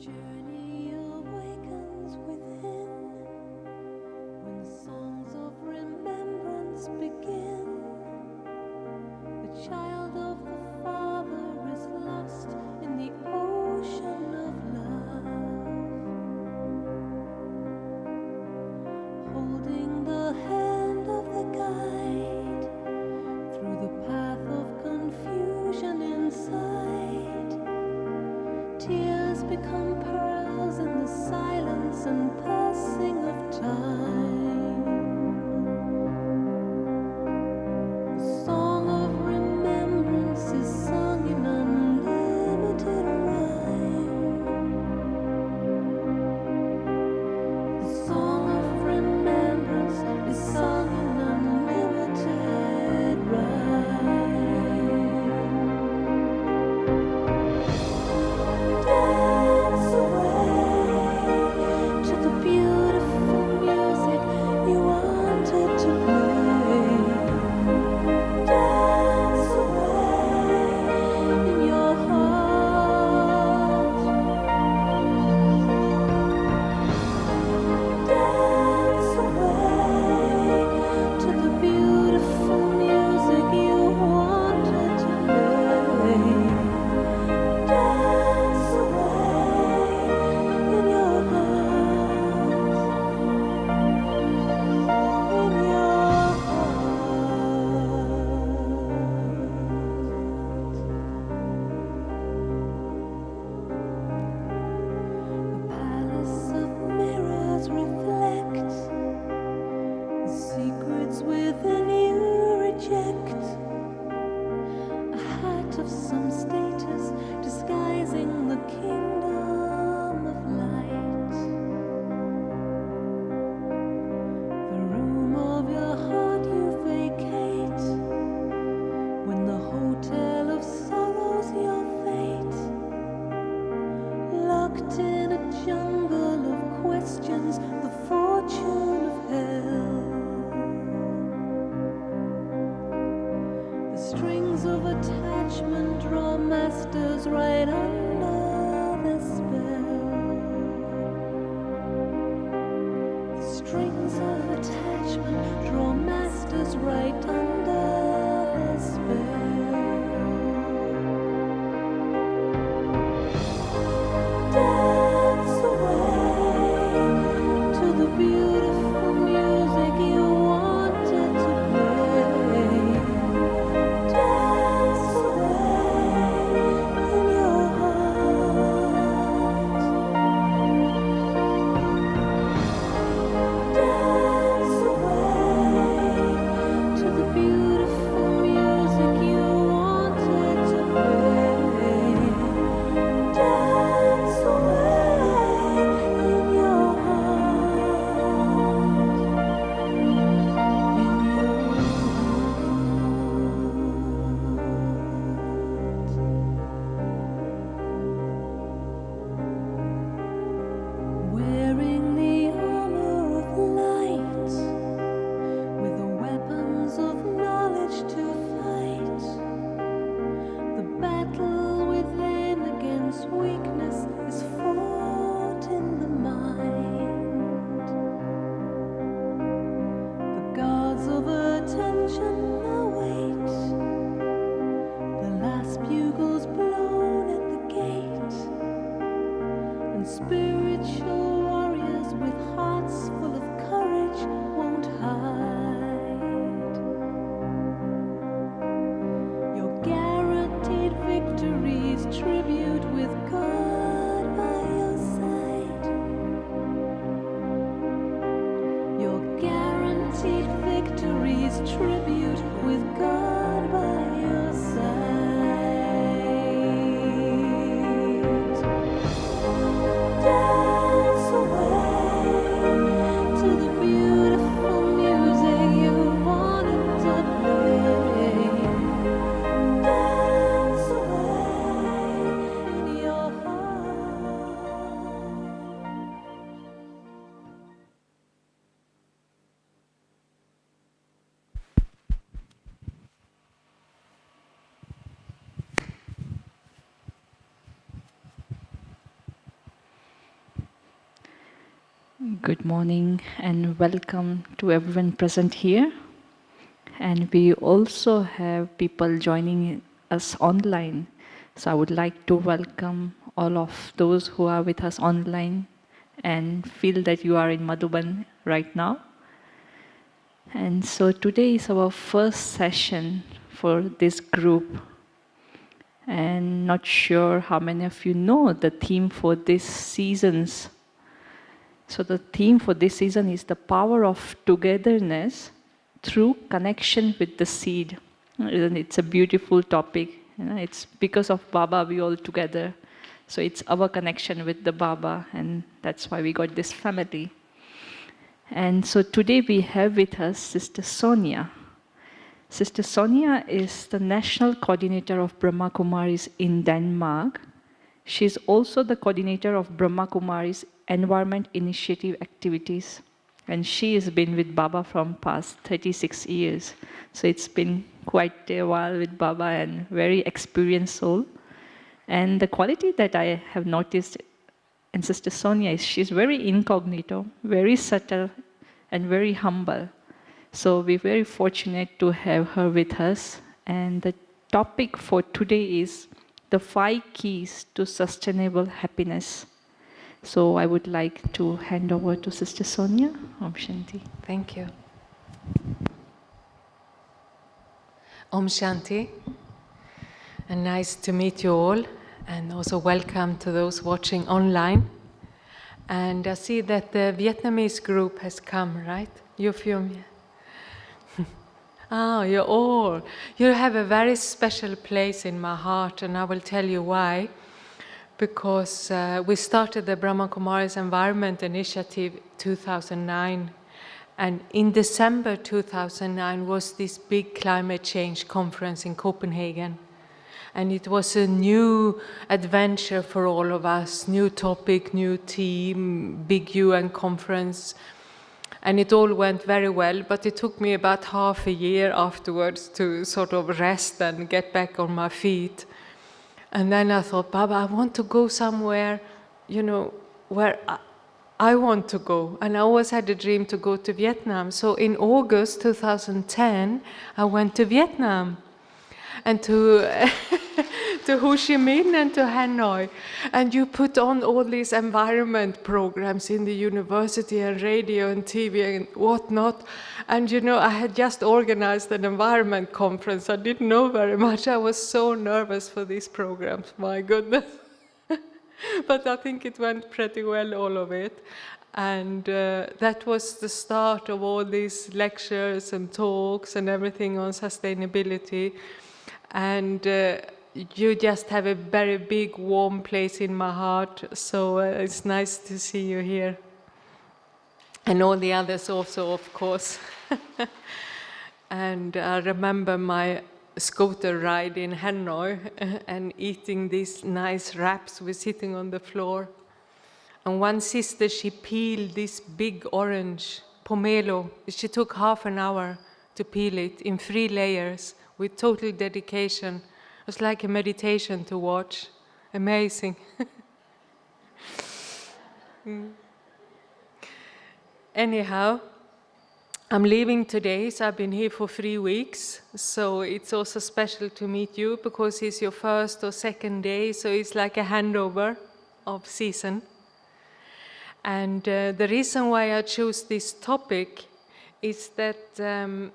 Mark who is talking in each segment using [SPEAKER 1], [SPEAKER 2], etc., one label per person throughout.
[SPEAKER 1] journey awakens within when songs of remembrance begin. The child of the Father is lost in the ocean of love, holding the hand of the guide through the path of confusion inside. Tears become pearls in the silence and passing of time. The song of remembrance is sung in unlimited rhyme. The song of remembrance is sung in unlimited rhyme. Dance away to the beautiful music you wanted to play. Dance away in your heart. Dance away to the beautiful music you wanted to play. Dance away in your heart. In your heart. The palace of mirrors reflect the secrets within you reject. A hat of some status disguising the kingdom of light. The room of your heart you vacate when the hotel of sorrows your fate. Locked in a jungle of questions, the fortune of hell. The strings of attachment draw masters right under the spell. The strings of attachment draw masters right under the spell. Dance away to the beautiful music you wanted to play. Dance away in your heart. Dance away to the beautiful music you wanted to play. Dance away in your heart. In your heart. Wearing the armor of light, with the weapons of knowledge to fight. The battle within against weakness is fought in the mind. The gods of attention await. The last bugle's blown at the gate, and spiritual warriors with hearts full of courage won't hide. Your guaranteed victories tribute with God by your side. Your guaranteed victories tribute with God by your side. Dance away to the beautiful music you wanted to play. Dance away in your heart. Good morning and welcome to everyone present here. And we also have people joining us online. So I would like to welcome all of those who are with us online and feel that you are in Madhuban right now. And so today is our first session for this group. And not sure how many of you know the theme for this season's. So the theme for this season is the power of togetherness through connection with the seed. And it's a beautiful topic. It's because of Baba we all together. So it's our connection with the Baba, and that's why we got this family. And so today we have with us Sister Sonia. Sister Sonia is the National Coordinator of Brahma Kumaris in Denmark. She is also the coordinator of Brahma Kumaris Environment Initiative activities. And she has been with Baba from past 36 years. So it's been quite a while with Baba and very experienced soul. And the quality that I have noticed in Sister Sonia is she's very incognito, very subtle, and very humble. So we're very fortunate to have her with us. And the topic for today is the 5 keys to sustainable happiness. So I would like to hand over to Sister Sonia. Om Shanti.
[SPEAKER 2] Thank you. Om Shanti. And nice to meet you all. And also welcome to those watching online. And I see that the Vietnamese group has come, right? You're filming. Oh, you're all. You have a very special place in my heart, and I will tell you why. Because we started the Brahma Kumaris Environment Initiative 2009, and in December 2009 was this big climate change conference in Copenhagen. And it was a new adventure for all of us, new topic, new team, big UN conference. And it all went very well, but it took me about half a year afterwards to sort of rest and get back on my feet. And then I thought, Baba, I want to go somewhere, where I want to go. And I always had a dream to go to Vietnam. So in August 2010, I went to Vietnam and to to Ho Chi Minh and to Hanoi. And you put on all these environment programs in the university and radio and TV and whatnot. And I had just organized an environment conference. I didn't know very much. I was so nervous for these programs, my goodness. But I think it went pretty well, all of it. And that was the start of all these lectures and talks and everything on sustainability. And you just have a very big, warm place in my heart. So it's nice to see you here. And all the others also, of course. And I remember my scooter ride in Hanoi and eating these nice wraps. We're sitting on the floor. And one sister, she peeled this big orange pomelo. She took half an hour to peel it in 3 layers with total dedication. It was like a meditation to watch. Amazing. Anyhow, I'm leaving today, so I've been here for 3 weeks. So it's also special to meet you because it's your first or second day, so it's like a handover of season. And the reason why I chose this topic is that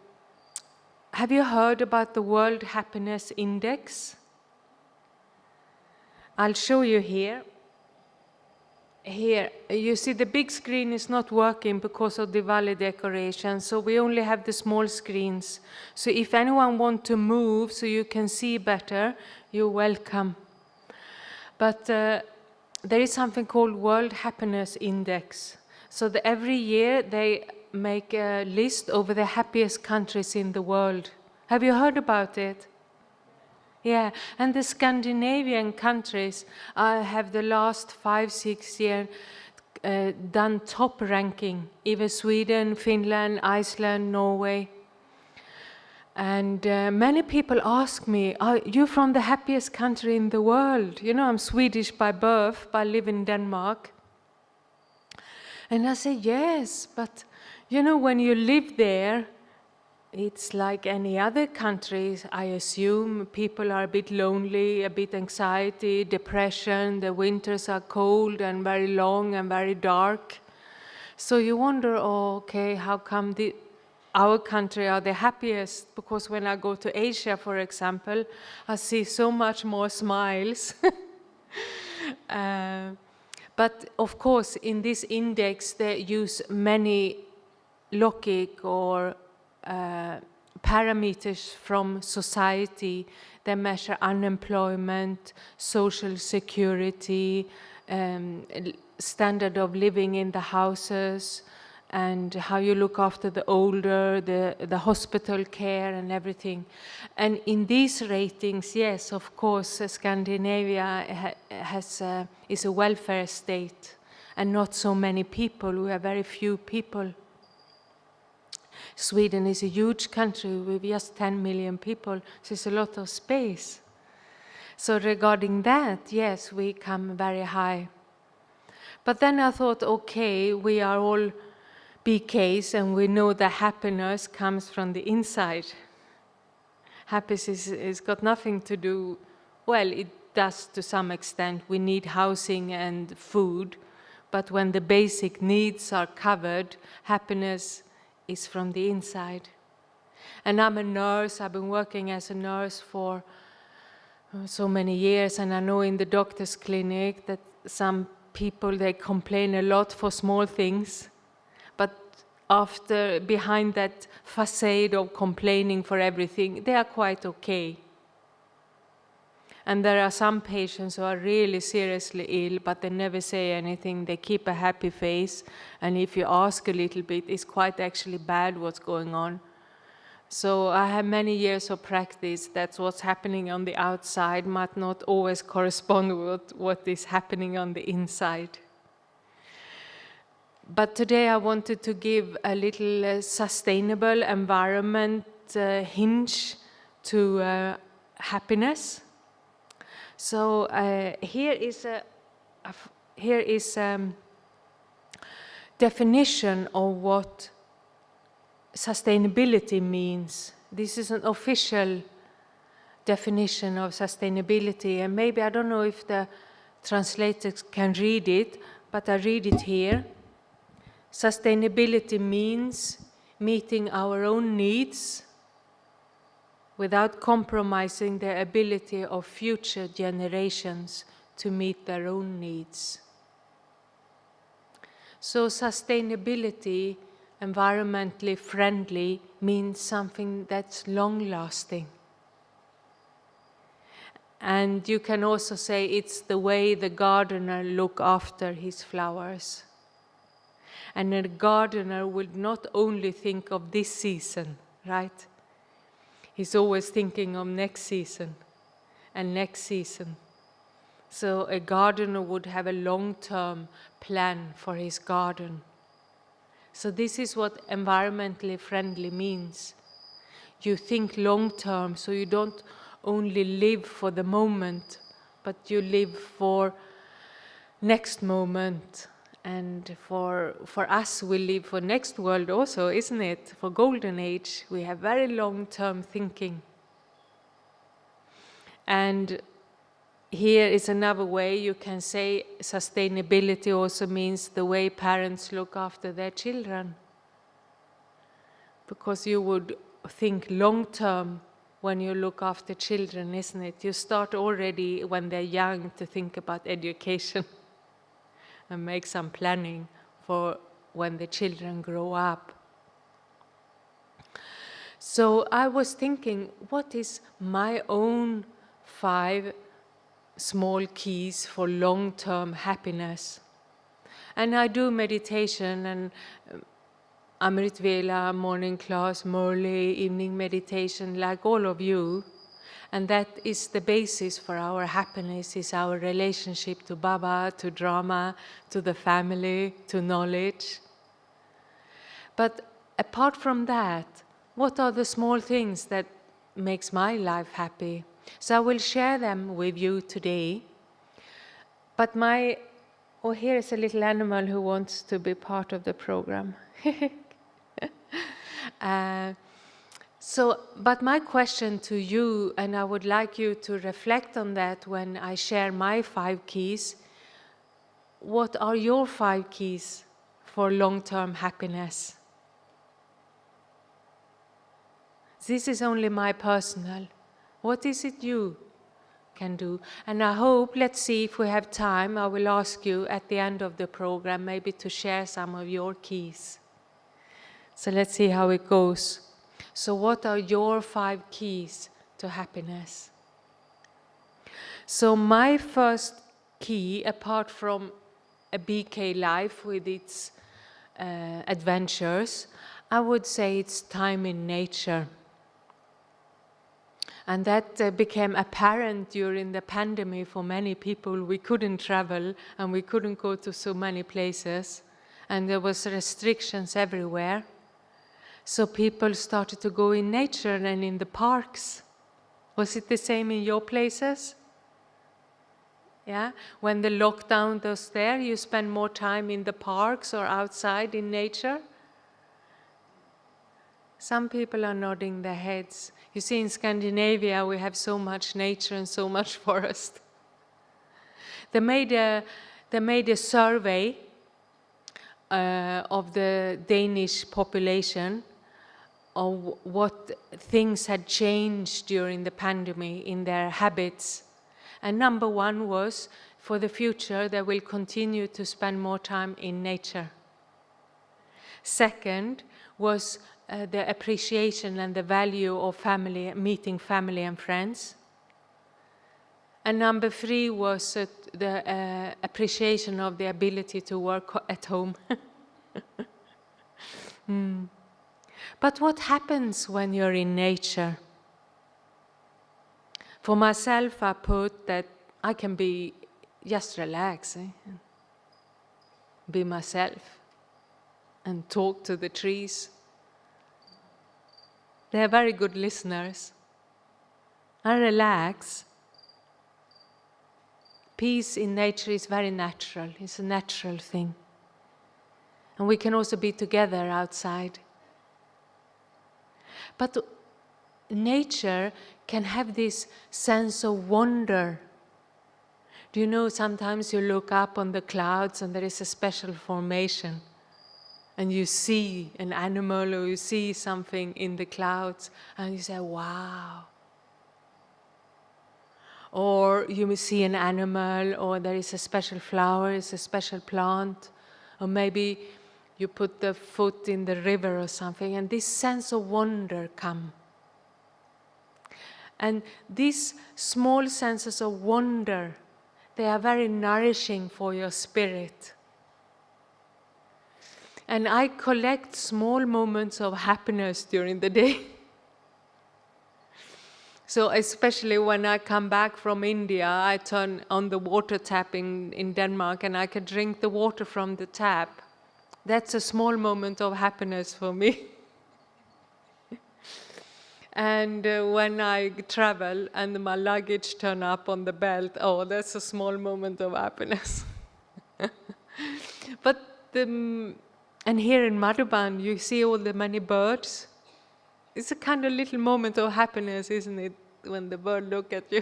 [SPEAKER 2] have you heard about the World Happiness Index? I'll show you here. Here, you see the big screen is not working because of Diwali decoration, so we only have the small screens. So if anyone wants to move so you can see better, you're welcome. But there is something called World Happiness Index. So every year they make a list over the happiest countries in the world. Have you heard about it? Yeah, and the Scandinavian countries have the last 5-6 years done top ranking, even Sweden, Finland, Iceland, Norway. And many people ask me, are you from the happiest country in the world? I'm Swedish by birth, but I live in Denmark. And I say, yes, but you know, when you live there, it's like any other country, I assume. People are a bit lonely, a bit anxiety, depression, the winters are cold and very long and very dark. So you wonder, oh, okay, how come our country are the happiest? Because when I go to Asia, for example, I see so much more smiles. But of course, in this index, they use many logic or parameters from society. They measure unemployment, social security, standard of living in the houses, and how you look after the older, the hospital care and everything. And in these ratings, yes, of course, Scandinavia is a welfare state and not so many people. We have very few people. Sweden is a huge country with just 10 million people, so it's a lot of space. So regarding that, yes, we come very high. But then I thought, okay, we are all BKs and we know that happiness comes from the inside. Happiness is got nothing to do, well, it does to some extent. We need housing and food, but when the basic needs are covered, happiness is from the inside. And I'm a nurse. I've been working as a nurse for so many years, and I know in the doctor's clinic that some people, they complain a lot for small things, but behind that facade of complaining for everything, they are quite okay. And there are some patients who are really seriously ill, but they never say anything. They keep a happy face, and if you ask a little bit, it's quite actually bad what's going on. So I have many years of practice. That's what's happening on the outside might not always correspond with what is happening on the inside. But today I wanted to give a little sustainable environment hinge to happiness. So here is a definition of what sustainability means. This is an official definition of sustainability, and maybe I don't know if the translators can read it, but I read it here. Sustainability means meeting our own needs without compromising the ability of future generations to meet their own needs. So sustainability, environmentally friendly, means something that's long-lasting. And you can also say it's the way the gardener looks after his flowers. And a gardener will not only think of this season, right? He's always thinking of next season and next season. So a gardener would have a long-term plan for his garden. So this is what environmentally friendly means. You think long-term, so you don't only live for the moment, but you live for next moment. And for us, we live for next world also, isn't it? For golden age, we have very long-term thinking. And here is another way you can say sustainability also means the way parents look after their children. Because you would think long-term when you look after children, isn't it? You start already when they're young to think about education and make some planning for when the children grow up. So I was thinking, what is my own 5 small keys for long-term happiness? And I do meditation and Amrit Vela, morning class, Murli, evening meditation, like all of you. And that is the basis for our happiness, is our relationship to Baba, to drama, to the family, to knowledge. But apart from that, what are the small things that makes my life happy? So I will share them with you today. But my Oh, here is a little animal who wants to be part of the program. But my question to you, and I would like you to reflect on that when I share my 5 keys. What are your 5 keys for long-term happiness? This is only my personal. What is it you can do? And I hope, let's see if we have time, I will ask you at the end of the program maybe to share some of your keys. So let's see how it goes. So what are your 5 keys to happiness? So my first key, apart from a BK life with its adventures, I would say it's time in nature. And that became apparent during the pandemic for many people. We couldn't travel and we couldn't go to so many places. And there was restrictions everywhere. So people started to go in nature and in the parks. Was it the same in your places? Yeah? When the lockdown was there, you spend more time in the parks or outside in nature? Some people are nodding their heads. You see, in Scandinavia, we have so much nature and so much forest. They made a survey of the Danish population of what things had changed during the pandemic in their habits. And number 1 was, for the future, they will continue to spend more time in nature. Second was the appreciation and the value of family, meeting family and friends. And number 3 was the appreciation of the ability to work at home. But what happens when you're in nature? For myself, I put that I can be just relax, be myself, and talk to the trees. They are very good listeners. I relax. Peace in nature is very natural. It's a natural thing. And we can also be together outside. But nature can have this sense of wonder. Do you know, sometimes you look up on the clouds and there is a special formation and you see an animal or you see something in the clouds and you say, wow. Or you may see an animal, or there is a special flower, it's a special plant, or maybe you put the foot in the river or something, and this sense of wonder comes. And these small senses of wonder, they are very nourishing for your spirit. And I collect small moments of happiness during the day. So especially when I come back from India, I turn on the water tap in Denmark and I can drink the water from the tap. That's a small moment of happiness for me. And when I travel and my luggage turn up on the belt, oh, that's a small moment of happiness. And here in Madhuban, you see all the many birds. It's a kind of little moment of happiness, isn't it, when the bird look at you?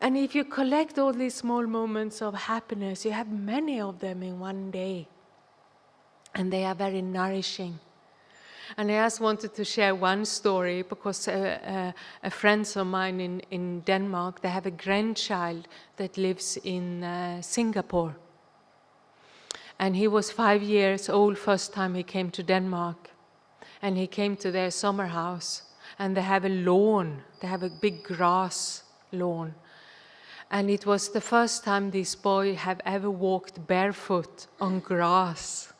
[SPEAKER 2] And if you collect all these small moments of happiness, you have many of them in one day. And they are very nourishing. And I just wanted to share one story because a friend of mine in Denmark, they have a grandchild that lives in Singapore. And he was 5 years old first time he came to Denmark. And he came to their summer house. And they have a lawn. They have a big grass lawn. And it was the first time this boy have ever walked barefoot on grass.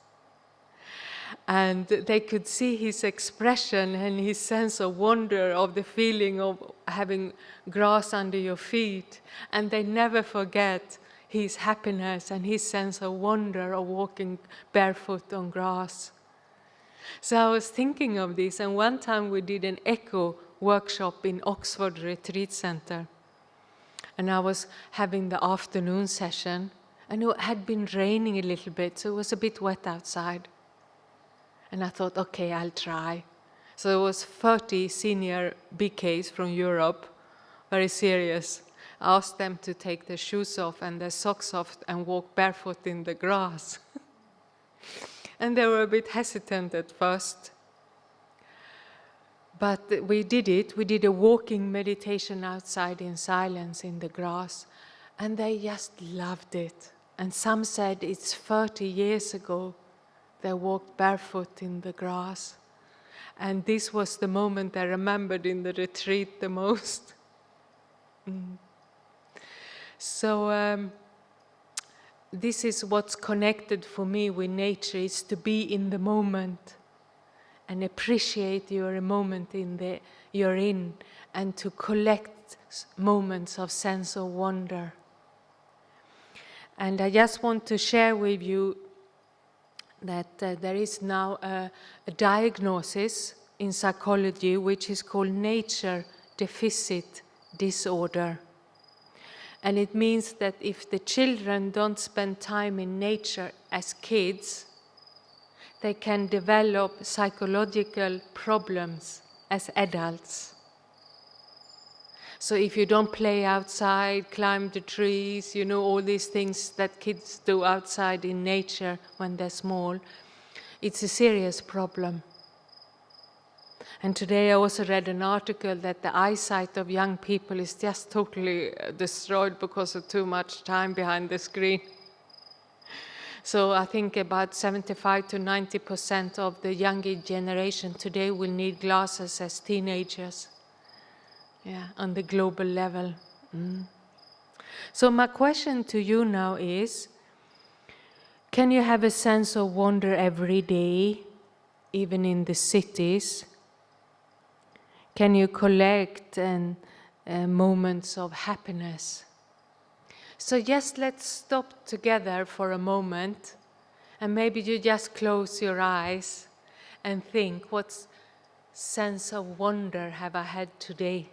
[SPEAKER 2] And they could see his expression and his sense of wonder of the feeling of having grass under your feet. And they never forget his happiness and his sense of wonder of walking barefoot on grass. So I was thinking of this, and one time we did an echo workshop in Oxford Retreat Center. And I was having the afternoon session, And it had been raining a little bit, so it was a bit wet outside. And I thought, okay, I'll try. So there was 30 senior BKs from Europe, very serious. I asked them to take their shoes off and their socks off and walk barefoot in the grass. And they were a bit hesitant at first. But we did it. We did a walking meditation outside in silence in the grass. And they just loved it. And some said it's 30 years ago they walked barefoot in the grass. And this was the moment I remembered in the retreat the most. So this is what's connected for me with nature, is to be in the moment and appreciate your moment you're in, and to collect moments of sense of wonder. And I just want to share with you that there is now a diagnosis in psychology which is called nature deficit disorder. And it means that if the children don't spend time in nature as kids, they can develop psychological problems as adults. So if you don't play outside, climb the trees, all these things that kids do outside in nature when they're small, it's a serious problem. And today I also read an article that the eyesight of young people is just totally destroyed because of too much time behind the screen. So I think about 75 to 90% of the younger generation today will need glasses as teenagers. Yeah, on the global level. So my question to you now is, can you have a sense of wonder every day, even in the cities? Can you collect moments of happiness? So just let's stop together for a moment, and maybe you just close your eyes and think, what sense of wonder have I had today?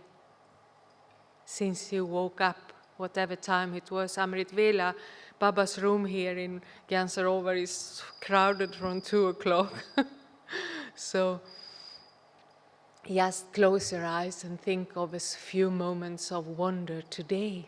[SPEAKER 2] Since you woke up, whatever time it was. Amrit Vela, Baba's room here in GyanSarovar is crowded from 2 o'clock. So just close your eyes and think of a few moments of wonder today.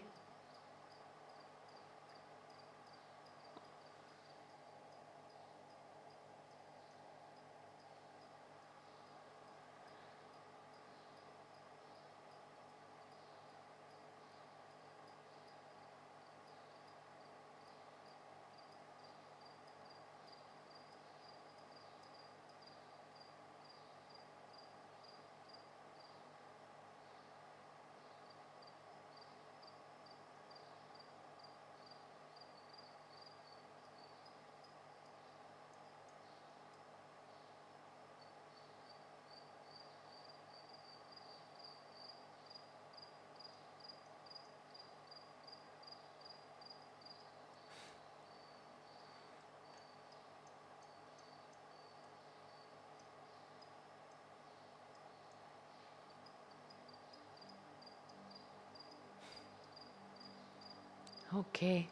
[SPEAKER 2] Okay.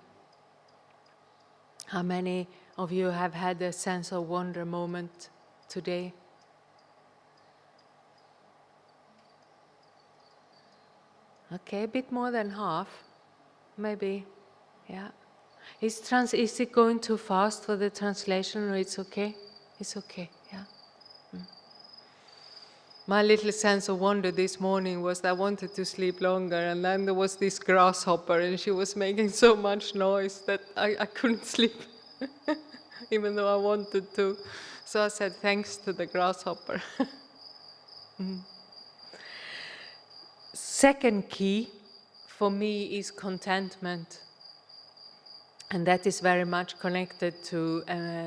[SPEAKER 2] How many of you have had a sense of wonder moment today? Okay, a bit more than half, maybe, yeah. Is it going too fast for the translation, or it's okay? It's okay, yeah. My little sense of wonder this morning was that I wanted to sleep longer, and then there was this grasshopper, and she was making so much noise that I couldn't sleep, even though I wanted to. So I said thanks to the grasshopper. Second key for me is contentment, and that is very much connected to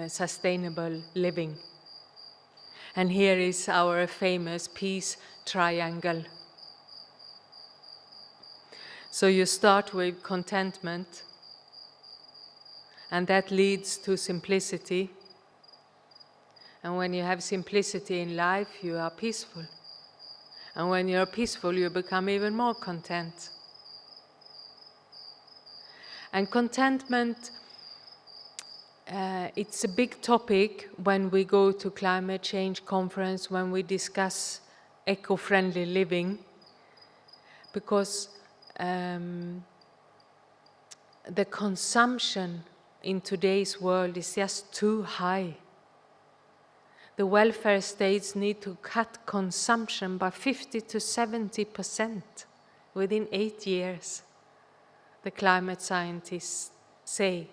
[SPEAKER 2] sustainable living. And here is our famous peace triangle. So you start with contentment, and that leads to simplicity. And when you have simplicity in life, you are peaceful. And when you're peaceful, you become even more content. And contentment it's a big topic when we go to climate change conference, when we discuss eco-friendly living, because the consumption in today's world is just too high. The welfare states need to cut consumption by 50 to 70% within 8 years, the climate scientists say.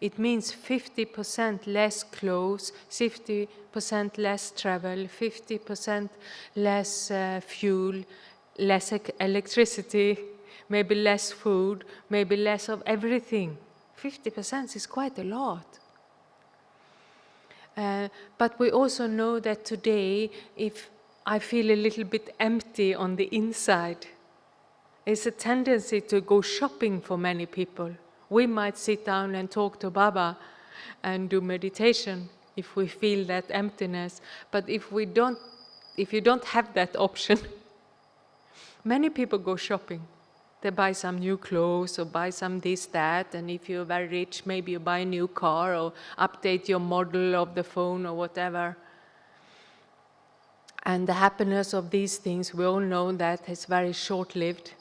[SPEAKER 2] It means 50% less clothes, 50% less travel, 50% less fuel, less electricity, maybe less food, maybe less of everything. 50% is quite a lot. But we also know that today, if I feel a little bit empty on the inside, there's a tendency to go shopping for many people. We might sit down and talk to Baba and do meditation if we feel that emptiness. But if you don't have that option, many people go shopping. They buy some new clothes or buy some this, that, and if you're very rich, maybe you buy a new car or update your model of the phone or whatever. And the happiness of these things, we all know that is very short-lived.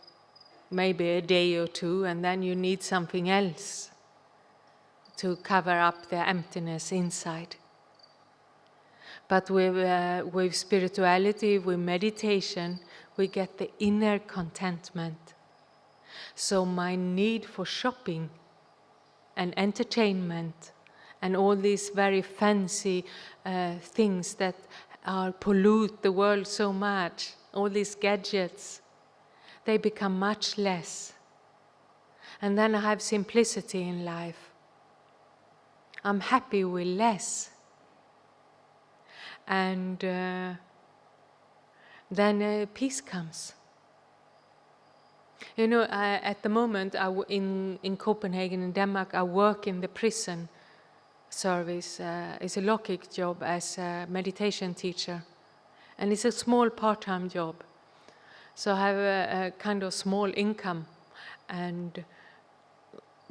[SPEAKER 2] Maybe a day or two, and then you need something else to cover up the emptiness inside. But with spirituality, with meditation, we get the inner contentment. So my need for shopping and entertainment and all these very fancy things that pollute the world so much, all these gadgets, they become much less. And then I have simplicity in life. I'm happy with less. And then peace comes. You know, at the moment in Copenhagen, in Denmark, I work in the prison service. It's a logic job as a meditation teacher. And it's a small part-time job. So I have a kind of small income, and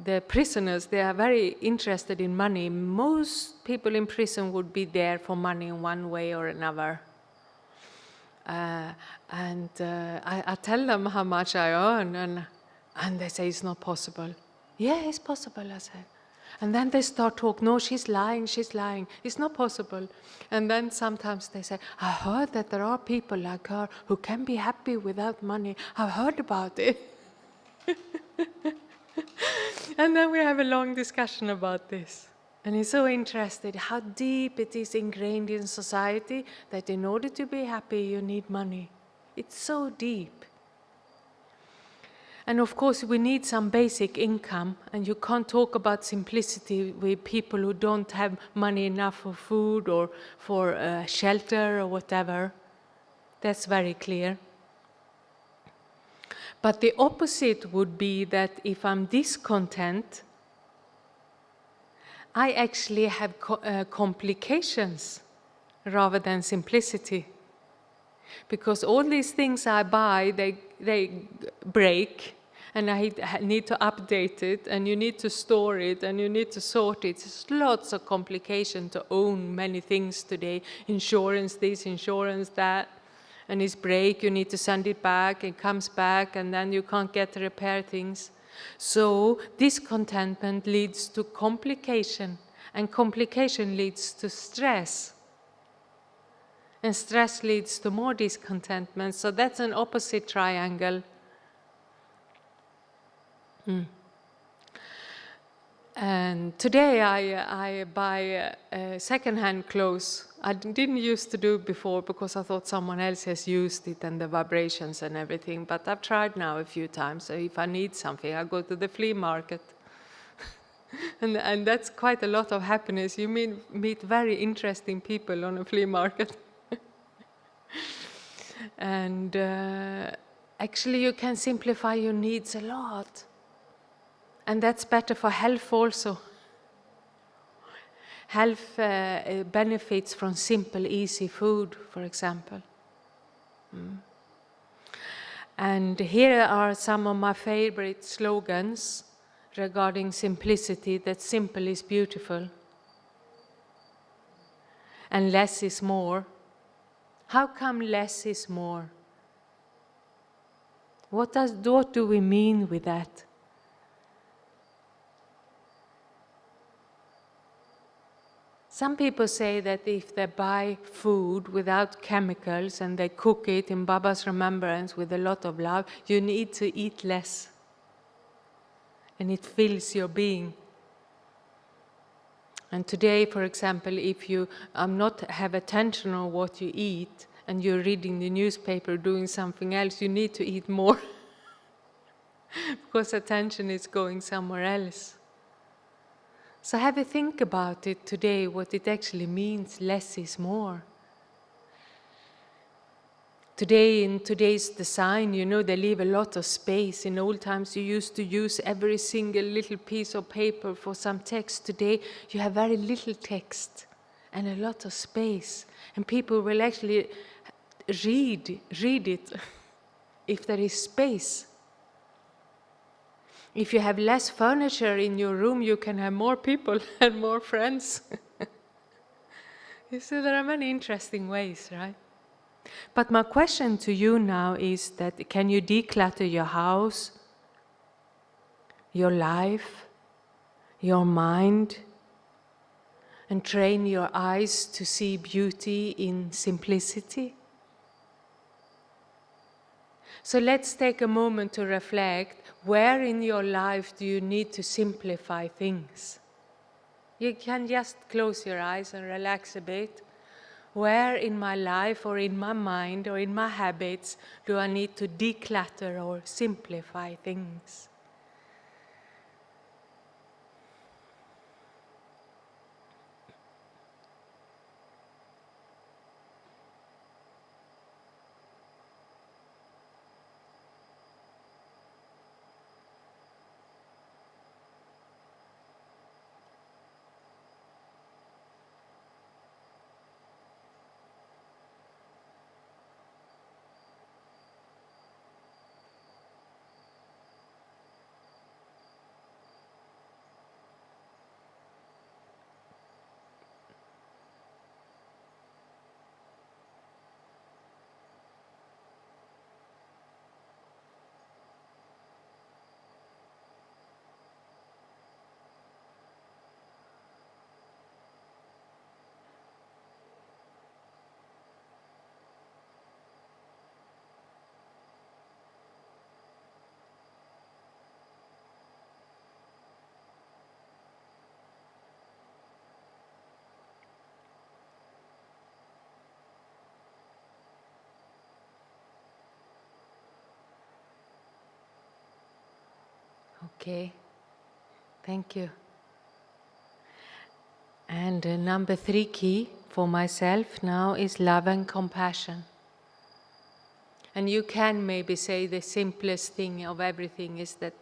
[SPEAKER 2] the prisoners, they are very interested in money. Most people in prison would be there for money in one way or another. I tell them how much I earn, and they say it's not possible. Yeah, it's possible, I say. And then they start talking, no, she's lying, it's not possible. And then sometimes they say, I heard that there are people like her who can be happy without money. I've heard about it. And then we have a long discussion about this. And he's so interested how deep it is ingrained in society that in order to be happy, you need money. It's so deep. And of course, we need some basic income, and you can't talk about simplicity with people who don't have money enough for food or for shelter or whatever. That's very clear. But the opposite would be that if I'm discontent, I actually have complications rather than simplicity. Because all these things I buy, they break, and I need to update it, and you need to store it, and you need to sort it. There's lots of complication to own many things today. Insurance this, insurance that. And it's break, you need to send it back, it comes back, and then you can't get to repair things. So discontentment leads to complication, and complication leads to stress. And stress leads to more discontentment. So that's an opposite triangle. And today I buy second-hand clothes. I didn't used to do it before because I thought someone else has used it and the vibrations and everything. But I've tried now a few times. So if I need something, I go to the flea market. and that's quite a lot of happiness. You meet very interesting people on a flea market. And actually you can simplify your needs a lot. And that's better for health also. Health benefits from simple, easy food, for example. And here are some of my favorite slogans regarding simplicity, that simple is beautiful. and less is more. How come less is more? What do we mean with that? Some people say that if they buy food without chemicals and they cook it in Baba's remembrance with a lot of love, you need to eat less. And it fills your being. And today, for example, if you not have attention on what you eat and you're reading the newspaper, doing something else, you need to eat more. Because attention is going somewhere else. So have a think about it today, what it actually means, less is more. Today, in today's design, you know, they leave a lot of space. In old times, you used to use every single little piece of paper for some text. Today, you have very little text and a lot of space. And people will actually read it if there is space. If you have less furniture in your room, you can have more people and more friends. You see, there are many interesting ways, right? But my question to you now is that can you declutter your house, your life, your mind, and train your eyes to see beauty in simplicity? So let's take a moment to reflect, where in your life do you need to simplify things? You can just close your eyes and relax a bit. Where in my life or in my mind or in my habits do I need to declutter or simplify things? Okay, thank you. And number 3 key for myself now is love and compassion. And you can maybe say the simplest thing of everything is that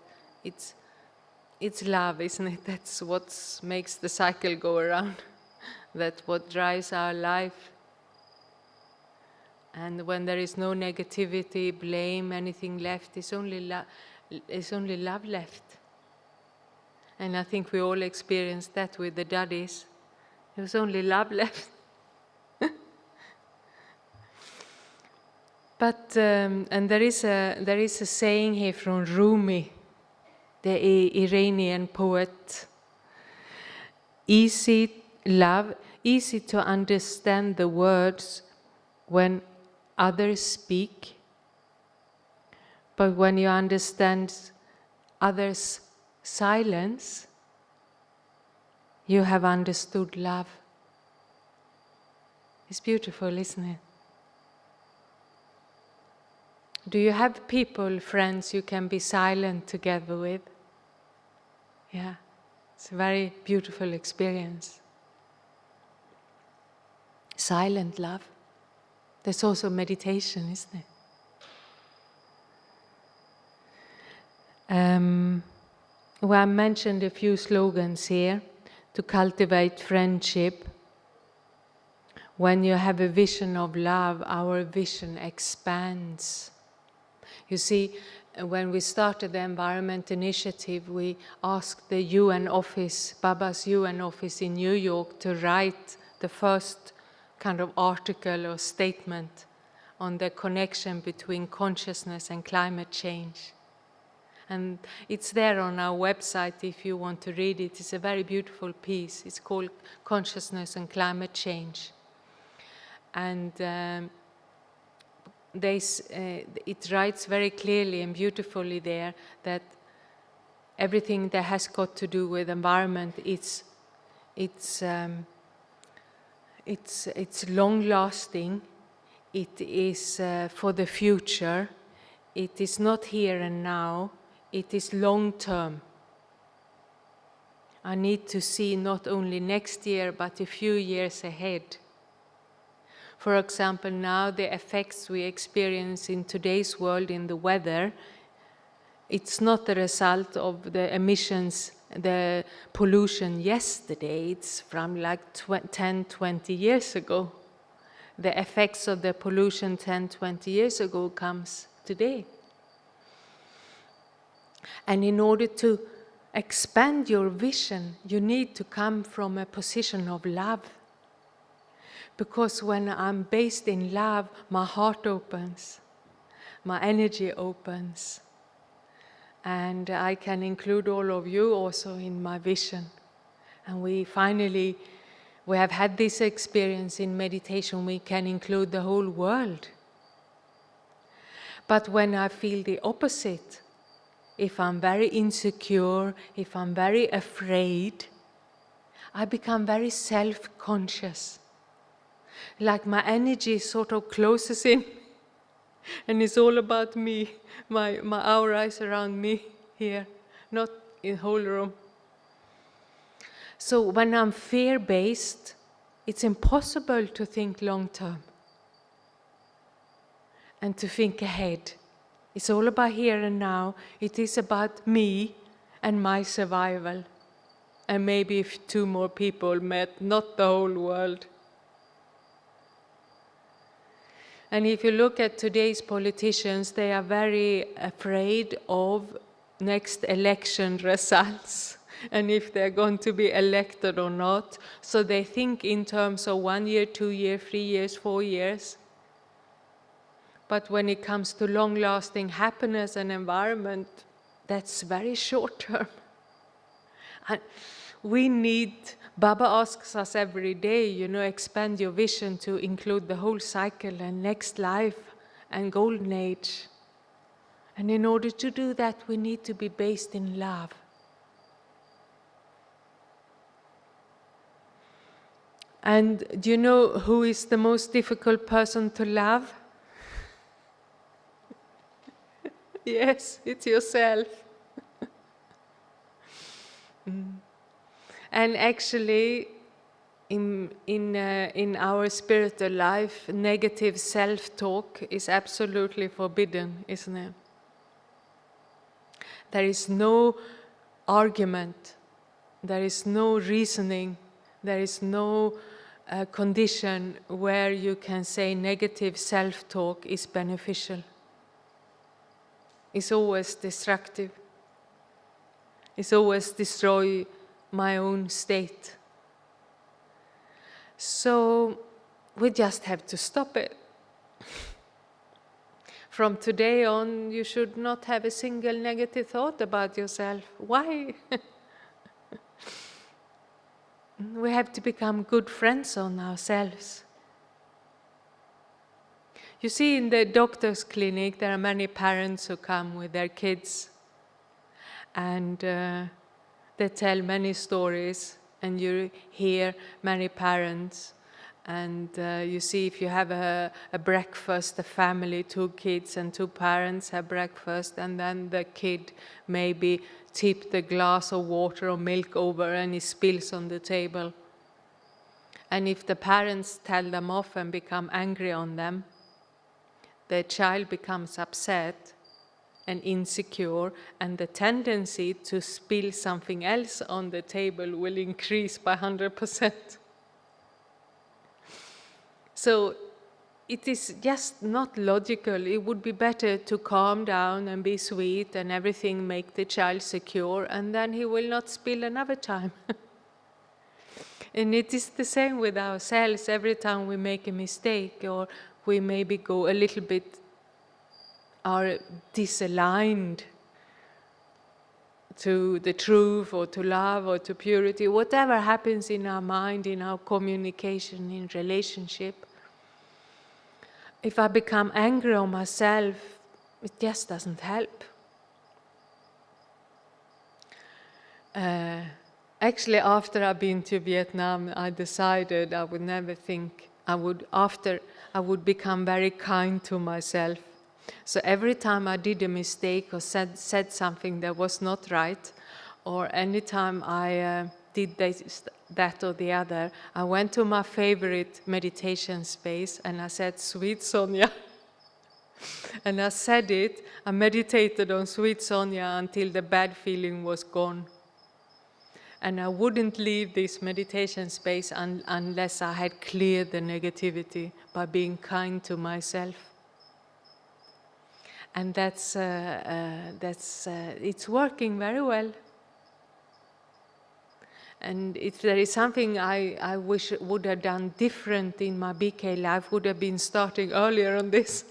[SPEAKER 2] it's love, isn't it? That's what makes the cycle go around. That's what drives our life. And when there is no negativity, blame, anything left, it's only love left. And I think we all experienced that with the daddies. There was only love left. But and there is a saying here from Rumi, the Iranian poet. Easy to understand the words when others speak, but when you understand others' silence, you have understood love. It's beautiful, isn't it? Do you have people, friends, you can be silent together with? Yeah, it's a very beautiful experience. Silent love. There's also meditation, isn't it? Well, I mentioned a few slogans here to cultivate friendship. When you have a vision of love, our vision expands. You see, when we started the Environment Initiative, we asked the UN office, Baba's UN office in New York, to write the first kind of article or statement on the connection between consciousness and climate change. And it's there on our website if you want to read it. It's a very beautiful piece. It's called Consciousness and Climate Change. And it writes very clearly and beautifully there that everything that has got to do with environment, it's long-lasting. It is for the future. It is not here and now. It is long-term. I need to see not only next year, but a few years ahead. For example, now the effects we experience in today's world in the weather, it's not the result of the emissions, the pollution yesterday. It's from like 10, 20 years ago. The effects of the pollution 10, 20 years ago comes today. And in order to expand your vision, you need to come from a position of love. Because when I'm based in love, my heart opens, my energy opens, and I can include all of you also in my vision. And we have had this experience in meditation, we can include the whole world. But when I feel the opposite, if I'm very insecure, if I'm very afraid, I become very self-conscious. Like my energy sort of closes in and it's all about me. My aura is around me here, not in the whole room. So when I'm fear-based, it's impossible to think long-term and to think ahead. It's all about here and now. It is about me and my survival. And maybe if 2 more people met, not the whole world. And if you look at today's politicians, they are very afraid of next election results and if they're going to be elected or not. So they think in terms of 1 year, 2 years, 3 years, 4 years. But when it comes to long-lasting happiness and environment, that's very short-term. And we need, Baba asks us every day, expand your vision to include the whole cycle and next life and golden age. And in order to do that, we need to be based in love. And do you know who is the most difficult person to love? Yes, it's yourself. And actually, in our spiritual life, negative self-talk is absolutely forbidden, isn't it? There is no argument, there is no reasoning, there is no condition where you can say negative self-talk is beneficial. It's always destructive. It's always destroy my own state. So we just have to stop it. From today on, you should not have a single negative thought about yourself. Why? We have to become good friends on ourselves. You see, in the doctor's clinic, there are many parents who come with their kids. And they tell many stories, and you hear many parents. And you see, if you have a breakfast, a family, 2 kids and 2 parents have breakfast, and then the kid maybe tip the glass of water or milk over and it spills on the table. And if the parents tell them off and become angry on them, the child becomes upset and insecure, and the tendency to spill something else on the table will increase by 100%. So it is just not logical. It would be better to calm down and be sweet and everything make the child secure, and then he will not spill another time. And it is the same with ourselves. Every time we make a mistake or we maybe go a little bit are disaligned to the truth or to love or to purity, whatever happens in our mind, in our communication, in relationship, if I become angry on myself, it just doesn't help. Actually, after I've been to Vietnam, I decided I would never think I would become very kind to myself. So every time I did a mistake or said something that was not right, or any time I did that or the other, I went to my favorite meditation space and I said, "Sweet Sonia." And I said it, I meditated on Sweet Sonia until the bad feeling was gone. And I wouldn't leave this meditation space unless I had cleared the negativity by being kind to myself. And it's working very well. And if there is something I wish would have done different in my BK life, would have been starting earlier on this.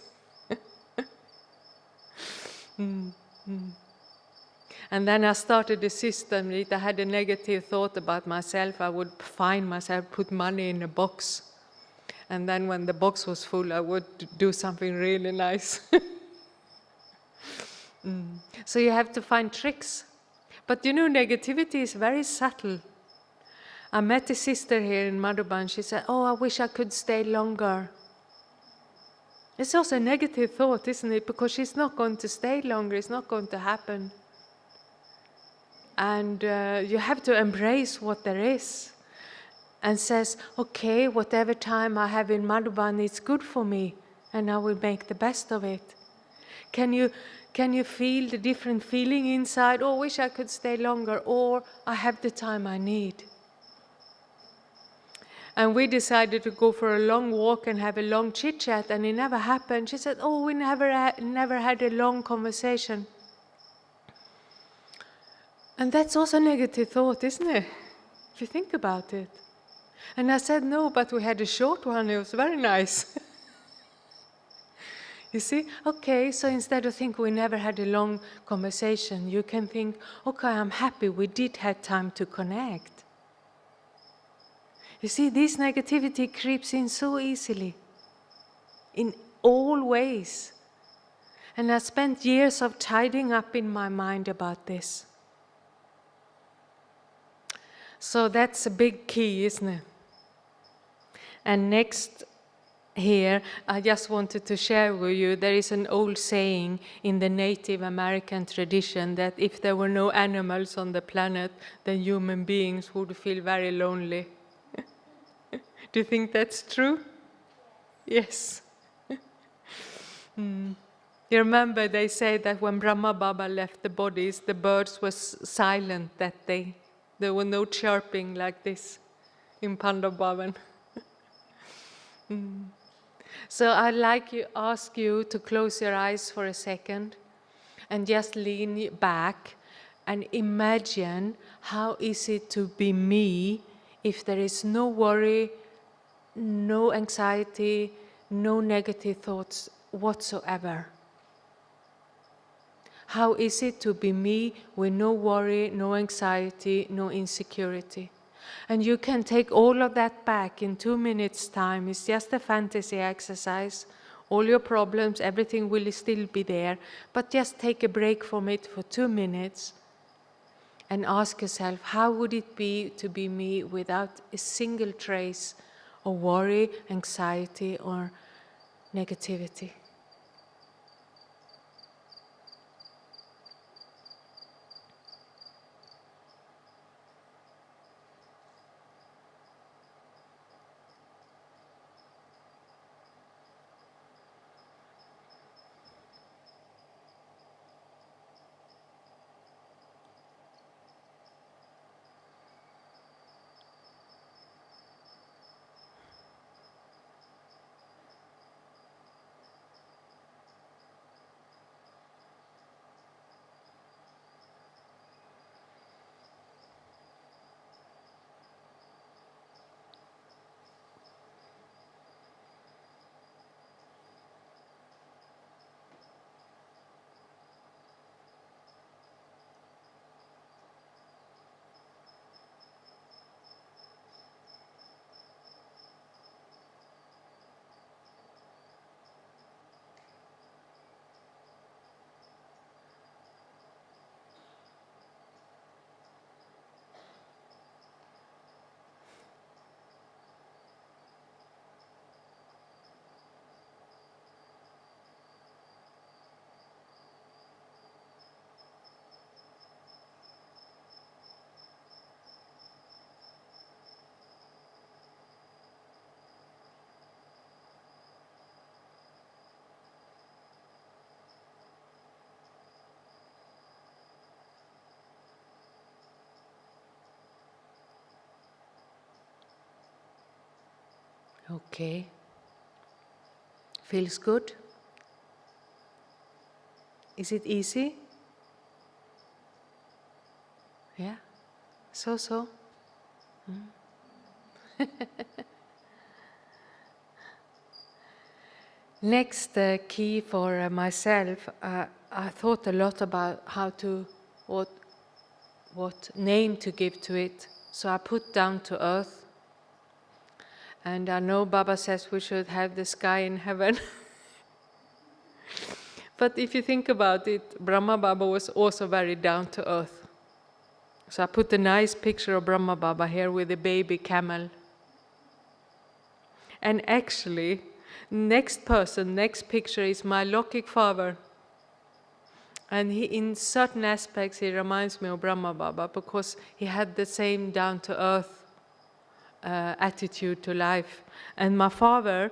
[SPEAKER 2] And then I started a system. If I had a negative thought about myself, I would find myself, put money in a box. And then when the box was full, I would do something really nice. So you have to find tricks. But you know, negativity is very subtle. I met a sister here in Madhuban. She said, "Oh, I wish I could stay longer." It's also a negative thought, isn't it? Because she's not going to stay longer. It's not going to happen. And you have to embrace what there is. And says, "Okay, whatever time I have in Madhuban, it's good for me. And I will make the best of it." Can you feel the different feeling inside? "Oh, I wish I could stay longer," or "I have the time I need." And we decided to go for a long walk and have a long chit-chat, and it never happened. She said, "Oh, we never had a long conversation." And that's also a negative thought, isn't it? If you think about it. And I said, "No, but we had a short one. It was very nice." You see? Okay, so instead of thinking we never had a long conversation, you can think, "Okay, I'm happy we did have time to connect." You see, this negativity creeps in so easily, in all ways. And I spent years of tidying up in my mind about this. So that's a big key, isn't it? And next here, I just wanted to share with you, there is an old saying in the Native American tradition that if there were no animals on the planet, then human beings would feel very lonely. Do you think that's true? Yes. You remember they say that when Brahma Baba left the bodies, the birds were silent that day. There were no chirping like this in Pandavavan. So I'd like to ask you to close your eyes for a second and just lean back and imagine how is it to be me if there is no worry, no anxiety, no negative thoughts whatsoever. How is it to be me with no worry, no anxiety, no insecurity? And you can take all of that back in 2 minutes' time. It's just a fantasy exercise. All your problems, everything will still be there. But just take a break from it for 2 minutes and ask yourself, how would it be to be me without a single trace of worry, anxiety, or negativity? Okay. Feels good? Is it easy? Yeah? So? Next key for myself, I thought a lot about what name to give to it. So I put down to earth. And I know Baba says we should have the sky in heaven. But if you think about it, Brahma Baba was also very down to earth. So I put a nice picture of Brahma Baba here with a baby camel. And actually, next picture is my Lokik father. And in certain aspects, he reminds me of Brahma Baba because he had the same down-to-earth attitude to life. And my father,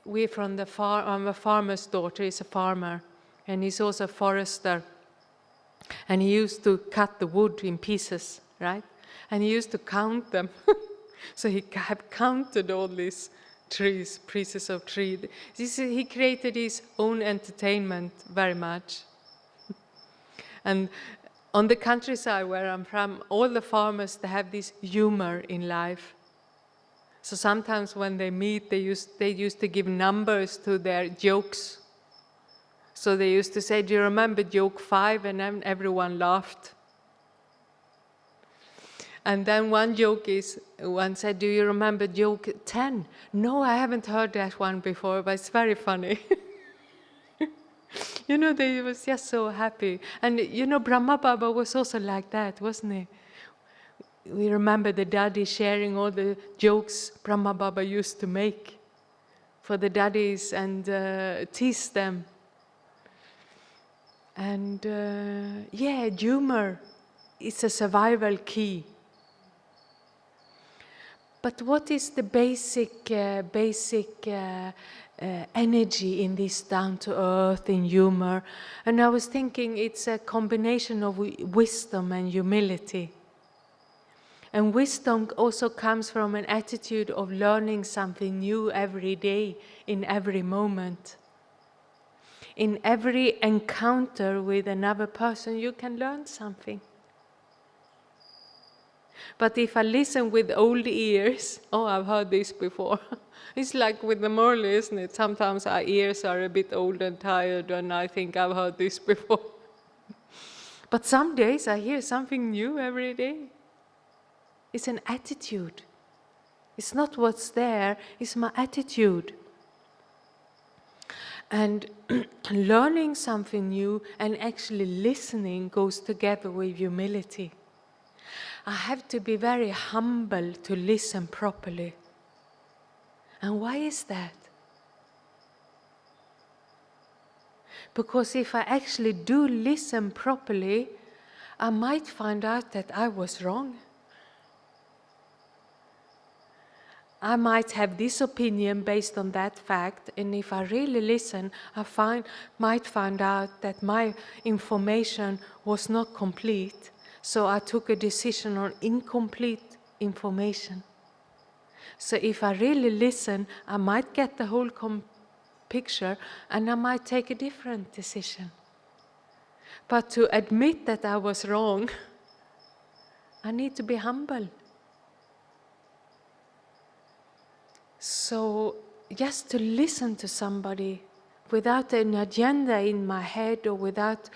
[SPEAKER 2] we're from the farm. I'm a farmer's daughter. He's a farmer, and he's also a forester. And he used to cut the wood in pieces, right? And he used to count them. So he had counted all these trees, pieces of tree. He created his own entertainment very much. And on the countryside where I'm from, all the farmers, they have this humor in life. So sometimes when they meet, they used to give numbers to their jokes. So they used to say, "Do you remember joke 5?" And then everyone laughed. And then one said, "Do you remember joke 10? "No, I haven't heard that one before, but it's very funny." They was just so happy. And Brahma Baba was also like that, wasn't he? We remember the daddy sharing all the jokes Brahma Baba used to make for the daddies and tease them. And humor is a survival key. But what is the basic energy in this down-to-earth, in humor? And I was thinking it's a combination of wisdom and humility. And wisdom also comes from an attitude of learning something new every day, in every moment. In every encounter with another person, you can learn something. But if I listen with old ears, I've heard this before. It's like with the Murli, isn't it? Sometimes our ears are a bit old and tired, and I think I've heard this before. But some days I hear something new every day. It's an attitude. It's not what's there, it's my attitude. And learning something new and actually listening goes together with humility. I have to be very humble to listen properly. And why is that? Because if I actually do listen properly, I might find out that I was wrong. I might have this opinion based on that fact, and if I really listen, I might find out that my information was not complete. So I took a decision on incomplete information. So if I really listen, I might get the whole picture and I might take a different decision. But to admit that I was wrong, I need to be humble. So just to listen to somebody without an agenda in my head or without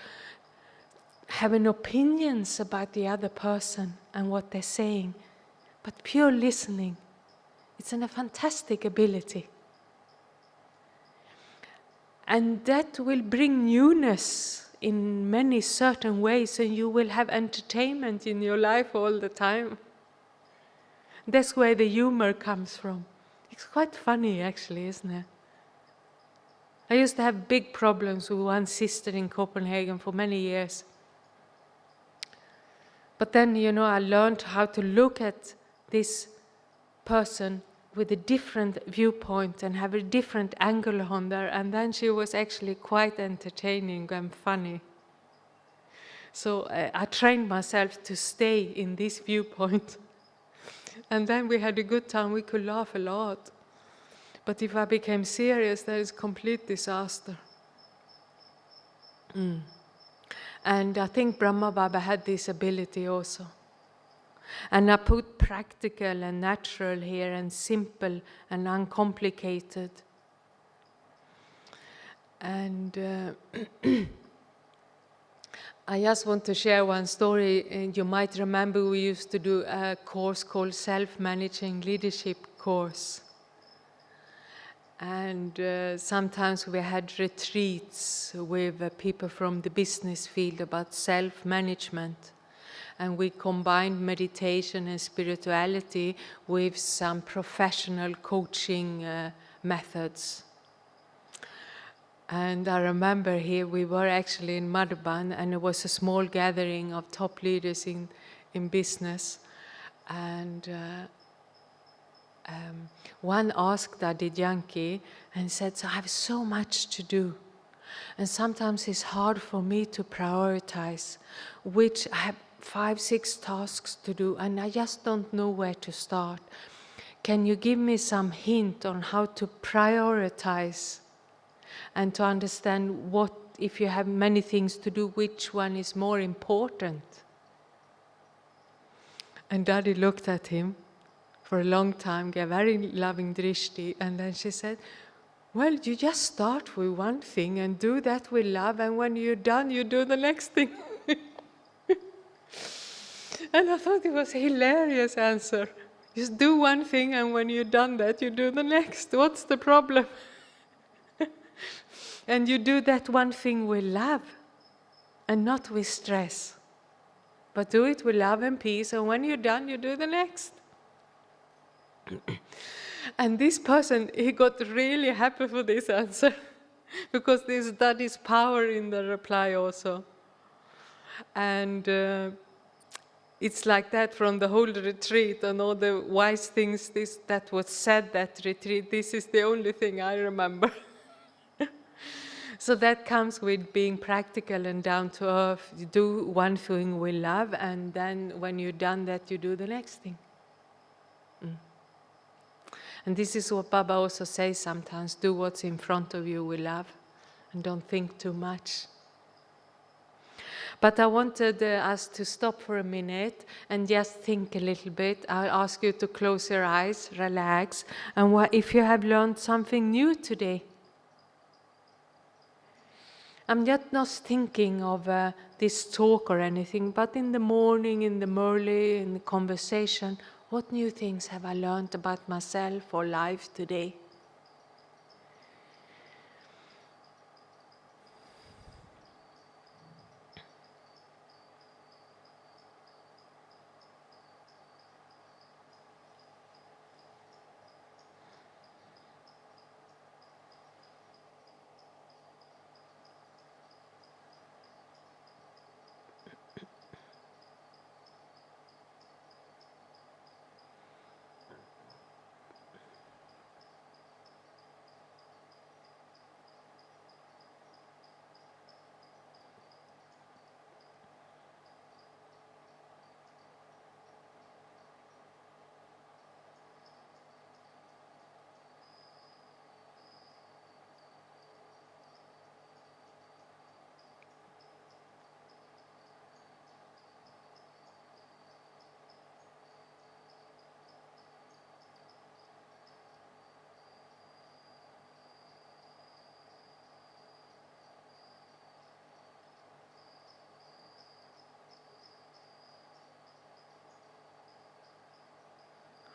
[SPEAKER 2] having opinions about the other person and what they're saying, but pure listening. It's a fantastic ability. And that will bring newness in many certain ways, and you will have entertainment in your life all the time. That's where the humor comes from. It's quite funny, actually, isn't it? I used to have big problems with one sister in Copenhagen for many years. But then, I learned how to look at this person with a different viewpoint and have a different angle on her, and then she was actually quite entertaining and funny. So I trained myself to stay in this viewpoint. And then we had a good time, we could laugh a lot. But if I became serious, that is complete disaster. And I think Brahma Baba had this ability also. And I put practical and natural here, and simple and uncomplicated. And I just want to share one story. You might remember we used to do a course called Self-Managing Leadership course. And sometimes we had retreats with people from the business field about self-management. And we combined meditation and spirituality with some professional coaching methods. And I remember here we were actually in Madhuban, and it was a small gathering of top leaders in business. And one asked Adi Janki and said, so I have so much to do. And sometimes it's hard for me to prioritize, which I have 5, 6 tasks to do, and I just don't know where to start. Can you give me some hint on how to prioritize and to understand what, if you have many things to do, which one is more important? And Daddy looked at him for a long time, gave a very loving drishti, and then she said, well, you just start with one thing and do that with love, and when you're done, you do the next thing. And I thought it was a hilarious answer. Just do one thing, and when you're done that, you do the next. What's the problem? And you do that one thing with love, and not with stress. But do it with love and peace, and when you're done, you do the next. And this person, he got really happy for this answer, because that is power in the reply also. And it's like that from the whole retreat, and all the wise things that was said that retreat. This is the only thing I remember. So that comes with being practical and down to earth. You do one thing with love, and then when you're done that, you do the next thing. And this is what Baba also says sometimes: do what's in front of you with love, and don't think too much. But I wanted us to stop for a minute and just think a little bit. I'll ask you to close your eyes, relax, and if you have learned something new today. I'm just not thinking of this talk or anything, but in the morning, in the Murli, in the conversation, what new things have I learned about myself or life today?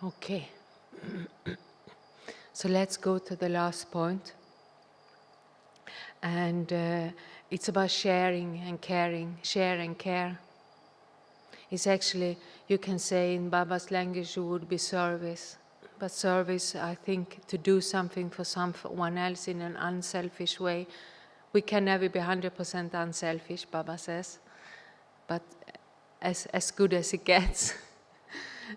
[SPEAKER 2] Okay. So let's go to the last point. And it's about sharing and caring, share and care. It's actually, you can say in Baba's language, it would be service. But service, I think, to do something for someone else in an unselfish way. We can never be 100% unselfish, Baba says, but as good as it gets.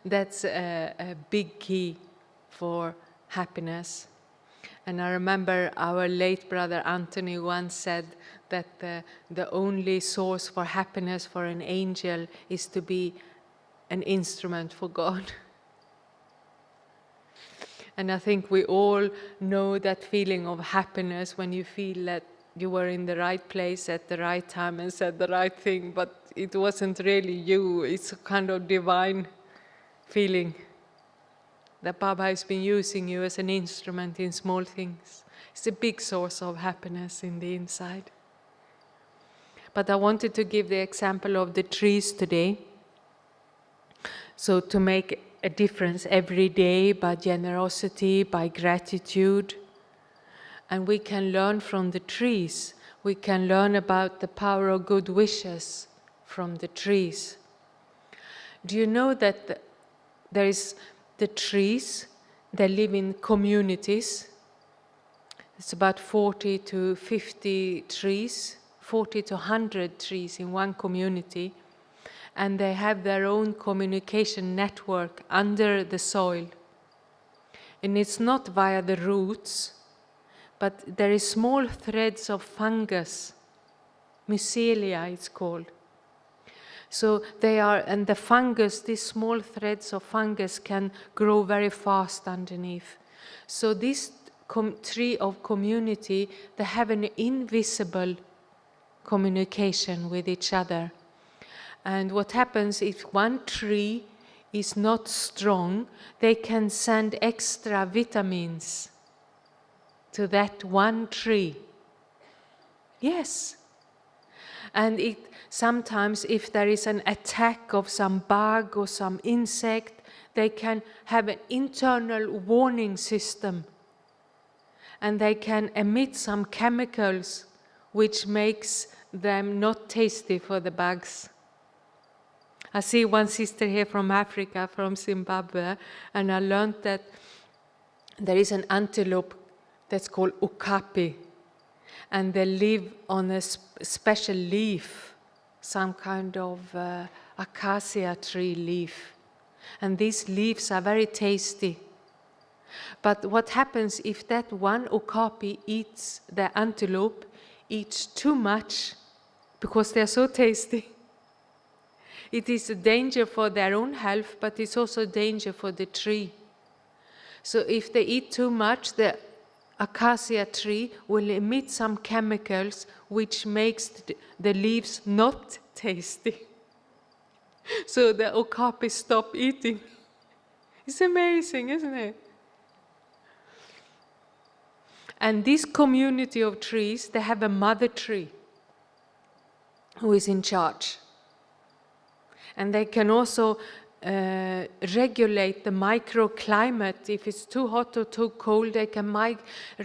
[SPEAKER 2] That's a big key for happiness. And I remember our late brother Anthony once said that the only source for happiness for an angel is to be an instrument for God. And I think we all know that feeling of happiness when you feel that you were in the right place at the right time and said the right thing, but it wasn't really you. It's a kind of divine feeling that Baba has been using you as an instrument in small things. It's a big source of happiness in the inside. But I wanted to give the example of the trees today. So to make a difference every day by generosity, by gratitude. And we can learn from the trees. We can learn about the power of good wishes from the trees. Do you know that there is the trees, they live in communities. It's about 40 to 50 trees, 40 to 100 trees in one community. And they have their own communication network under the soil. And it's not via the roots, but there is small threads of fungus, mycelia it's called. So they are, and the fungus, these small threads of fungus can grow very fast underneath. So this tree of community, they have an invisible communication with each other. And what happens if one tree is not strong, they can send extra vitamins to that one tree. Yes. And sometimes if there is an attack of some bug or some insect, they can have an internal warning system. And they can emit some chemicals which makes them not tasty for the bugs. I see one sister here from Africa, from Zimbabwe, and I learned that there is an antelope that's called okapi, and they live on a special leaf, some kind of acacia tree leaf. And these leaves are very tasty. But what happens if that one okapi eats the antelope, eats too much, because they're so tasty? It is a danger for their own health, but it's also a danger for the tree. So if they eat too much, the acacia tree will emit some chemicals which makes the leaves not tasty. So the okapi stop eating. It's amazing, isn't it? And this community of trees, they have a mother tree who is in charge. And they can also regulate the microclimate. If it's too hot or too cold, they can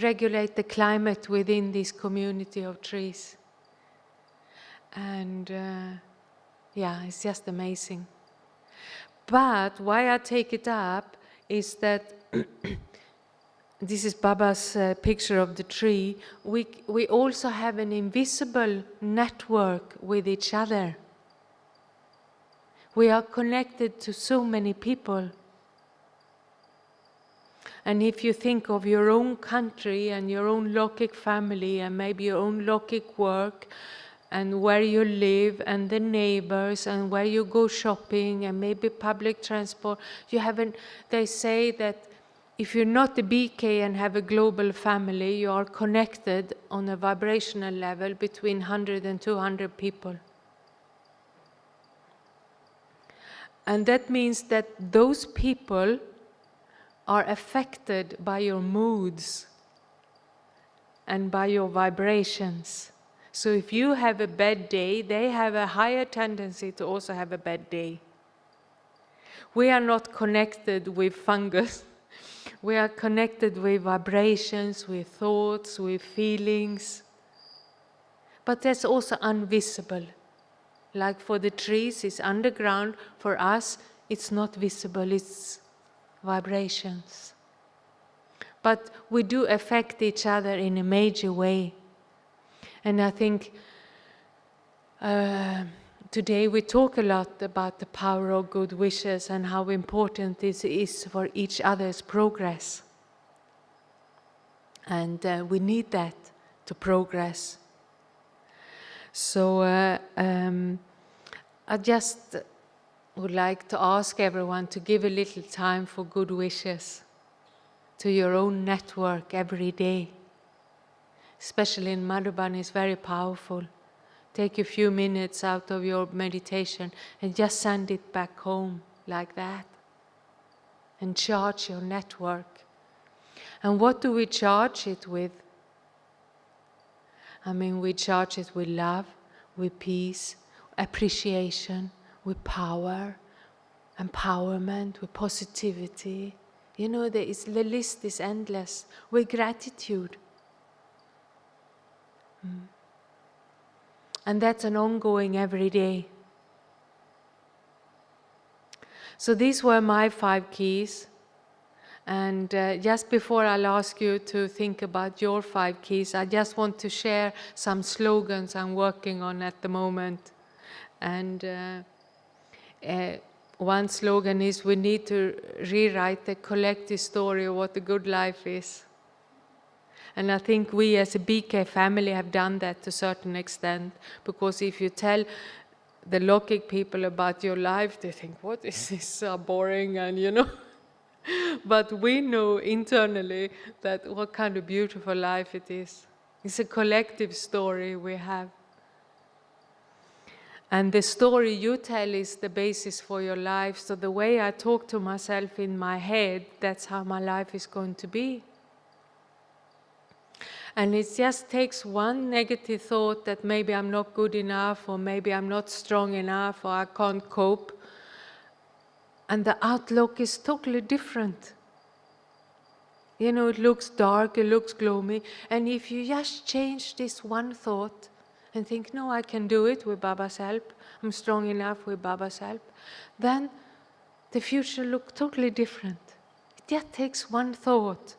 [SPEAKER 2] regulate the climate within this community of trees. And yeah, it's just amazing. But why I take it up is that this is Baba's picture of the tree. We also have an invisible network with each other. We are connected to so many people. And if you think of your own country and your own Lokik family and maybe your own Lokik work and where you live and the neighbors and where you go shopping and maybe public transport, they say that if you're not a BK and have a global family, you are connected on a vibrational level between 100 and 200 people. And that means that those people are affected by your moods and by your vibrations. So if you have a bad day, they have a higher tendency to also have a bad day. We are not connected with fungus. We are connected with vibrations, with thoughts, with feelings. But that's also invisible. Like for the trees, it's underground. For us, it's not visible, it's vibrations. But we do affect each other in a major way. And I think today we talk a lot about the power of good wishes and how important this is for each other's progress. And we need that to progress. So I just would like to ask everyone to give a little time for good wishes, to your own network every day. Especially in Madhuban, is very powerful. Take a few minutes out of your meditation and just send it back home like that. And charge your network. And what do we charge it with? I mean, we charge it with love, with peace, appreciation, with power, empowerment, with positivity. You know, the list is endless. With gratitude. And that's an ongoing every day. So these were my 5 keys. And just before I'll ask you to think about your 5 keys, I just want to share some slogans I'm working on at the moment. And one slogan is, we need to rewrite the collective story of what the good life is. And I think we as a BK family have done that to a certain extent, because if you tell the Lokik people about your life, they think, what is this, so boring, and you know. But we know internally that what kind of beautiful life it is. It's a collective story we have. And the story you tell is the basis for your life. So the way I talk to myself in my head, that's how my life is going to be. And it just takes one negative thought that maybe I'm not good enough, or maybe I'm not strong enough, or I can't cope. And the outlook is totally different. You know, it looks dark, it looks gloomy. And if you just change this one thought and think, no, I can do it with Baba's help, I'm strong enough with Baba's help, then the future looks totally different. It just takes one thought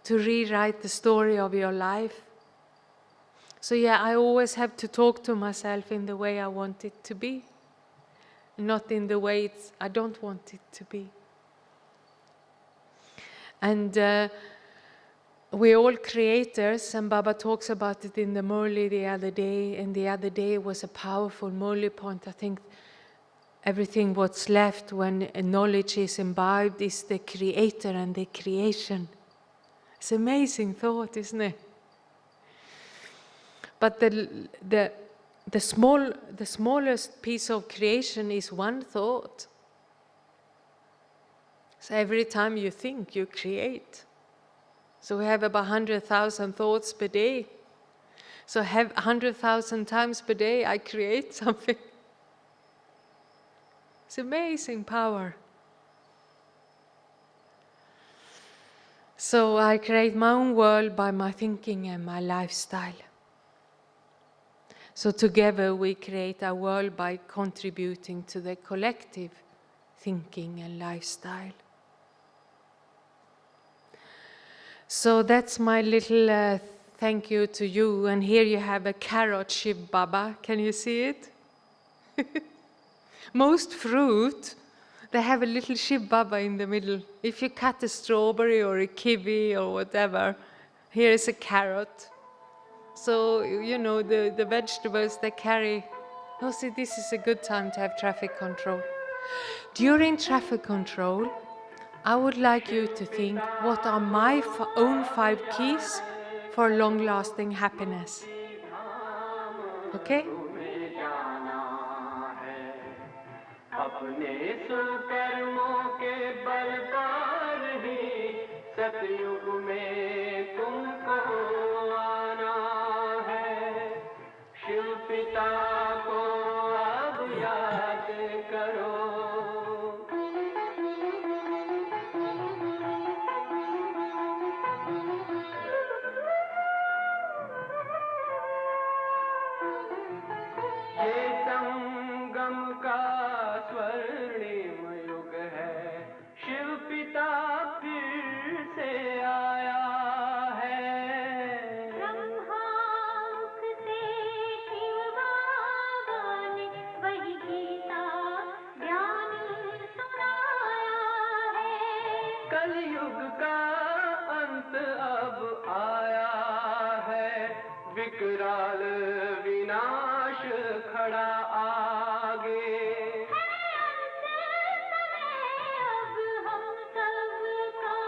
[SPEAKER 2] to rewrite the story of your life. So yeah, I always have to talk to myself in the way I want it to be, not in the way I don't want it to be. And we're all creators, and Baba talks about it in the Murli the other day, and the other day was a powerful Murli point. I think everything what's left when knowledge is imbibed is the creator and the creation. It's an amazing thought, isn't it? But the smallest piece of creation is one thought. So every time you think, you create. So we have about 100,000 thoughts per day. So have 100,000 times per day, I create something. It's amazing power. So I create my own world by my thinking and my lifestyle. So together we create our world by contributing to the collective thinking and lifestyle. So that's my little thank you to you. And here you have a carrot Shiv Baba. Can you see it? Most fruit, they have a little Shiv Baba in the middle. If you cut a strawberry or a kiwi or whatever, here is a carrot. So, you know, the vegetables, they carry... Oh, see, this is a good time to have traffic control. During traffic control, I would like you to think, what are my own 5 keys for long-lasting happiness? Okay?
[SPEAKER 3] अपने सुकर्मों के बल पर ही सतयुग में तुमको आना है शिव पिता को अब याद करो ये संगम का स्वर्णिम युग है शिव पिता फिर से आया है ब्रह्मांक से शिव बाबा ने वही गीता ज्ञान सुनाया है कलयुग का अंत अब आया है विकराल विनाश खड़ा आगे अब हम सब का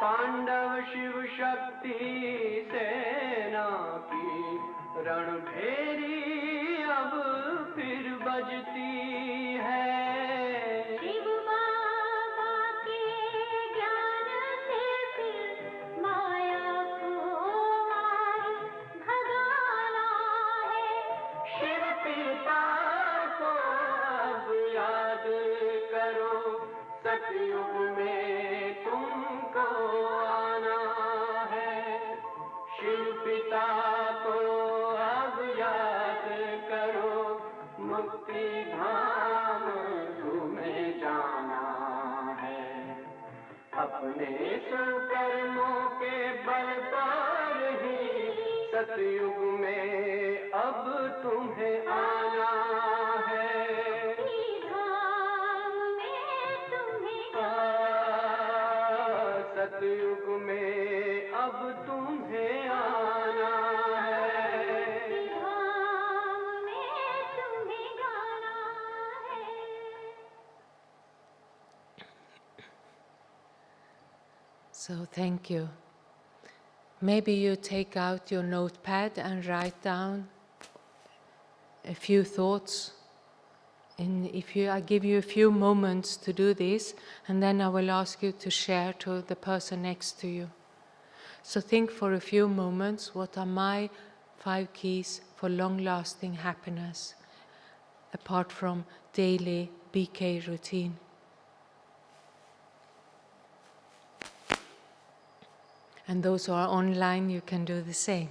[SPEAKER 3] पांडव शिव शक्ति सेना की रणभेरी अब फिर बजती है। शिव बाबा के ज्ञान से फिर माया को मार भगाना है। शिव पिता को अब याद करो, सतयुग में तुमको आना है। शिव पिता को अब याद करो, मुक्ति धाम तुम्हें जाना है। अपने सुकर्मों के बल पर ही सतयुग में अब तुम्हें आना है। धाम में तुम्हें सतयुग में अब तुम्हें आना है। धाम में तुम्हें जाना है।
[SPEAKER 2] So thank you. Maybe you take out your notepad and write down a few thoughts. And I give you a few moments to do this, and then I will ask you to share to the person next to you. So think for a few moments, what are my 5 keys for long-lasting happiness, apart from daily BK routine? And those who are online, you can do the same.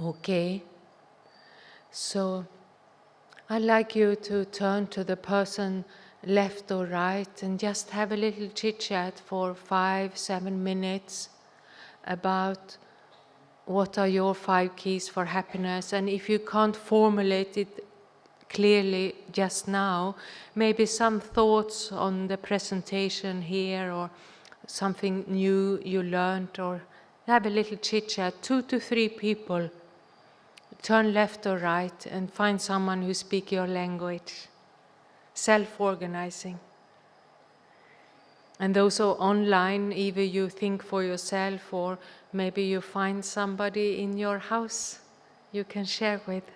[SPEAKER 2] Okay, so I'd like you to turn to the person left or right and just have a little chit-chat for 5-7 minutes about what are your 5 keys for happiness. And if you can't formulate it clearly just now, maybe some thoughts on the presentation here or something new you learned, or have a little chit-chat, 2 to 3 people. Turn left or right and find someone who speaks your language. Self-organizing. And those who are online, either you think for yourself or maybe you find somebody in your house you can share with.